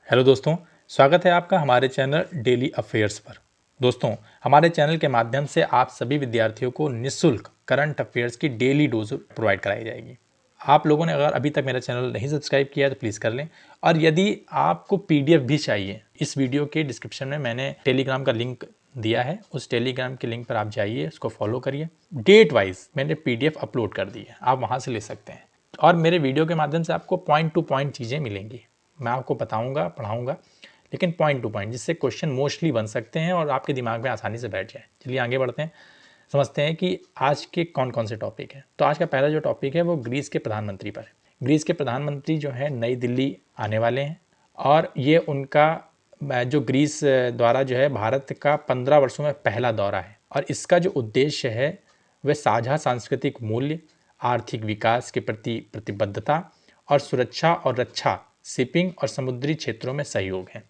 Hello दोस्तों, स्वागत है आपका हमारे चैनल डेली अफेयर्स पर। दोस्तों, हमारे चैनल के माध्यम से आप सभी विद्यार्थियों को निःशुल्क करंट अफेयर्स की डेली डोज प्रोवाइड कराई जाएगी। आप लोगों ने अगर अभी तक मेरा चैनल नहीं सब्सक्राइब किया है तो प्लीज़ कर लें। और यदि आपको पीडीएफ भी चाहिए, इस वीडियो के डिस्क्रिप्शन में मैंने टेलीग्राम का लिंक दिया है, उस टेलीग्राम के लिंक पर आप जाइए, उसको फॉलो करिए। डेट वाइज मैंने पीडीएफ अपलोड कर दी है, आप वहाँ से ले सकते हैं। और मेरे वीडियो के माध्यम से आपको पॉइंट टू पॉइंट चीज़ें मिलेंगी। मैं आपको बताऊंगा, पढ़ाऊंगा, लेकिन पॉइंट टू पॉइंट, जिससे क्वेश्चन मोस्टली बन सकते हैं और आपके दिमाग में आसानी से बैठ जाए। चलिए आगे बढ़ते हैं, समझते हैं कि आज के कौन कौन से टॉपिक हैं। तो आज का पहला जो टॉपिक है वो ग्रीस के प्रधानमंत्री पर है। ग्रीस के प्रधानमंत्री जो है नई दिल्ली आने वाले हैं और ये उनका जो ग्रीस द्वारा जो है भारत का 15 वर्षों में पहला दौरा है। और इसका जो उद्देश्य है वह साझा सांस्कृतिक मूल्य, आर्थिक विकास के प्रति प्रतिबद्धता और सुरक्षा और रक्षा, शिपिंग और समुद्री क्षेत्रों में सहयोग है।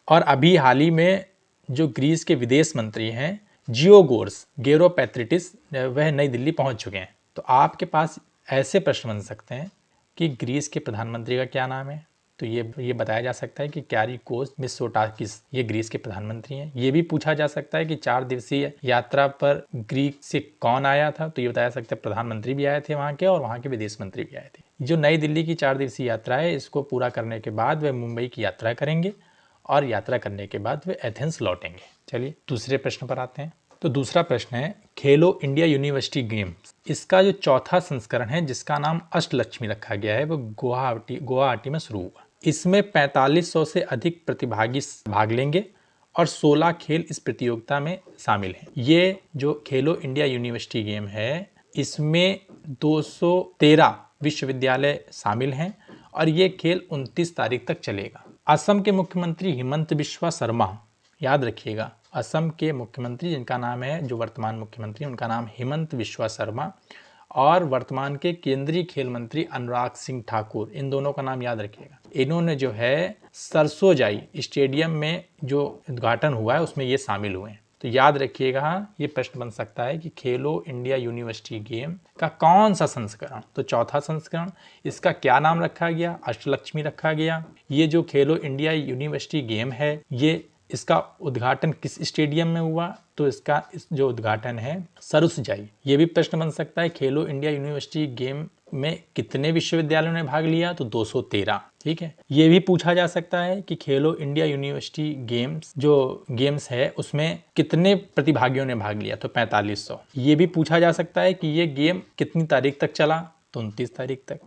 और अभी हाल ही में जो ग्रीस के विदेश मंत्री हैं जियोगोर्स गेरोपैट्रिटिस, वह नई दिल्ली पहुंच चुके हैं। तो आपके पास ऐसे प्रश्न बन सकते हैं कि ग्रीस के प्रधानमंत्री का क्या नाम है। तो ये बताया जा सकता है कि क्यारिकोस मित्सोटाकिस ये ग्रीस के प्रधानमंत्री हैं। ये भी पूछा जा सकता है कि 4 दिवसीय यात्रा पर ग्रीस से कौन आया था। तो ये बताया सकता है प्रधानमंत्री भी आए थे वहाँ के, और वहाँ के विदेश मंत्री भी आए थे। जो नई दिल्ली की 4 दिवसीय यात्रा है, इसको पूरा करने के बाद वे मुंबई की यात्रा करेंगे और यात्रा करने के बाद वे एथेंस लौटेंगे। चलिए दूसरे प्रश्न पर आते हैं। तो दूसरा प्रश्न है खेलो इंडिया यूनिवर्सिटी गेम्स, इसका जो चौथा संस्करण है जिसका नाम अष्टलक्ष्मी रखा गया है, वो गुवाहाटी में शुरू हुआ। इसमें 4500 से अधिक प्रतिभागी भाग लेंगे और 16 खेल इस प्रतियोगिता में शामिल हैं। ये जो खेलो इंडिया यूनिवर्सिटी गेम है, इसमें 213 विश्वविद्यालय शामिल हैं और ये खेल 29 तारीख तक चलेगा। असम के मुख्यमंत्री हिमंत बिस्वा शर्मा, याद रखिएगा, असम के मुख्यमंत्री जिनका नाम है, जो वर्तमान मुख्यमंत्री उनका नाम हिमंत बिस्वा शर्मा, और वर्तमान के केंद्रीय खेल मंत्री अनुराग सिंह ठाकुर, इन दोनों का नाम याद रखिएगा। इन्होंने जो है सरसोजाई स्टेडियम में जो उद्घाटन हुआ है उसमें ये शामिल हुए हैं। तो याद रखिएगा, ये प्रश्न बन सकता है कि खेलो इंडिया यूनिवर्सिटी गेम का कौन सा संस्करण। तो चौथा संस्करण। इसका क्या नाम रखा गया? अष्टलक्ष्मी रखा गया। ये जो खेलो इंडिया यूनिवर्सिटी गेम है, ये इसका उद्घाटन किस स्टेडियम में हुआ? तो इसका जो उद्घाटन है सरसजाई। ये भी प्रश्न बन सकता है खेलो इंडिया यूनिवर्सिटी गेम में कितने विश्वविद्यालयों ने भाग लिया? तो 213। ठीक है। ये भी पूछा जा सकता है कि खेलो इंडिया यूनिवर्सिटी गेम्स जो गेम्स है उसमें कितने प्रतिभागियों ने भाग लिया? तो 4500। ये भी पूछा जा सकता है कि ये गेम कितनी तारीख तक चला? तो 29 तारीख तक।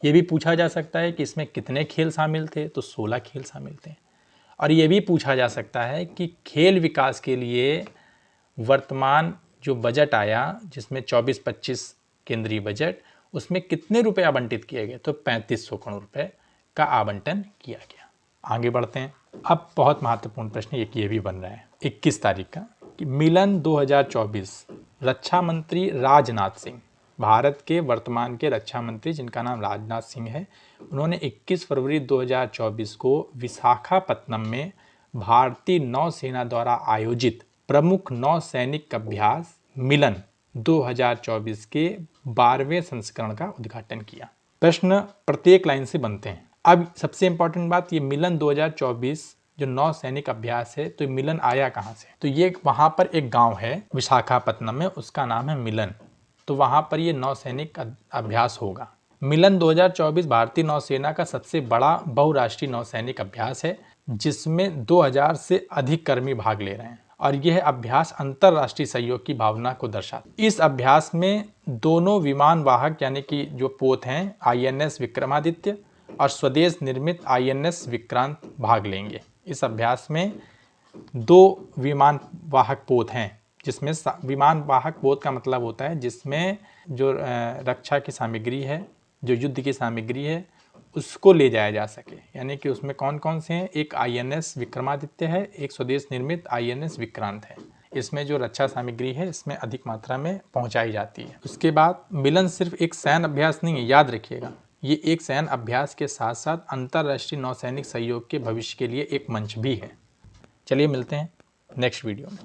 ये भी पूछा जा सकता है कि इसमें कितने खेल शामिल थे? तो 16 खेल शामिल थे। और ये भी पूछा जा सकता है कि खेल विकास के लिए वर्तमान जो बजट आया, जिसमें 24-25 केंद्रीय बजट, उसमें कितने रुपए आवंटित किए गए? तो 3500 करोड़ रुपए का आवंटन किया गया। आगे बढ़ते हैं। अब बहुत महत्वपूर्ण प्रश्न ये भी बन रहा है 21 तारीख का कि मिलन 2024 रक्षा मंत्री राजनाथ सिंह, भारत के वर्तमान के रक्षा मंत्री जिनका नाम राजनाथ सिंह है, उन्होंने 21 फरवरी 2024 को विशाखापत्तनम में भारतीय नौसेना द्वारा आयोजित प्रमुख नौसैनिक अभ्यास मिलन 2024 के 12वें संस्करण का उद्घाटन किया। प्रश्न प्रत्येक लाइन से बनते हैं। अब सबसे इंपॉर्टेंट बात, ये मिलन 2024 जो नौसैनिक अभ्यास है, तो मिलन आया कहाँ से? तो ये वहां पर एक गांव है विशाखापत्तनम में, उसका नाम है मिलन। तो वहां पर ये नौसैनिक अभ्यास होगा। मिलन 2024 भारतीय नौसेना का सबसे बड़ा बहुराष्ट्रीय नौसैनिक अभ्यास है, जिसमें 2000 से अधिक कर्मी भाग ले रहे हैं। और यह अभ्यास अंतरराष्ट्रीय सहयोग की भावना को दर्शाता है। इस अभ्यास में दोनों विमान वाहक यानी कि जो पोत हैं आईएनएस विक्रमादित्य और स्वदेश निर्मित आईएनएस विक्रांत भाग लेंगे। इस अभ्यास में 2 विमान वाहक पोत हैं, जिसमें विमान वाहक पोत का मतलब होता है जिसमें जो रक्षा की सामग्री है, जो युद्ध की सामग्री है, उसको ले जाया जा सके। यानी कि उसमें कौन कौन से हैं? एक आईएनएस विक्रमादित्य है, एक स्वदेश निर्मित आईएनएस विक्रांत है। इसमें जो रक्षा सामग्री है इसमें अधिक मात्रा में पहुंचाई जाती है। उसके बाद मिलन सिर्फ एक सैन्य अभ्यास नहीं है, याद रखिएगा, ये एक सैन्य अभ्यास के साथ साथ अंतरराष्ट्रीय नौसैनिक सहयोग के भविष्य के लिए एक मंच भी है। चलिए मिलते हैं नेक्स्ट वीडियो में।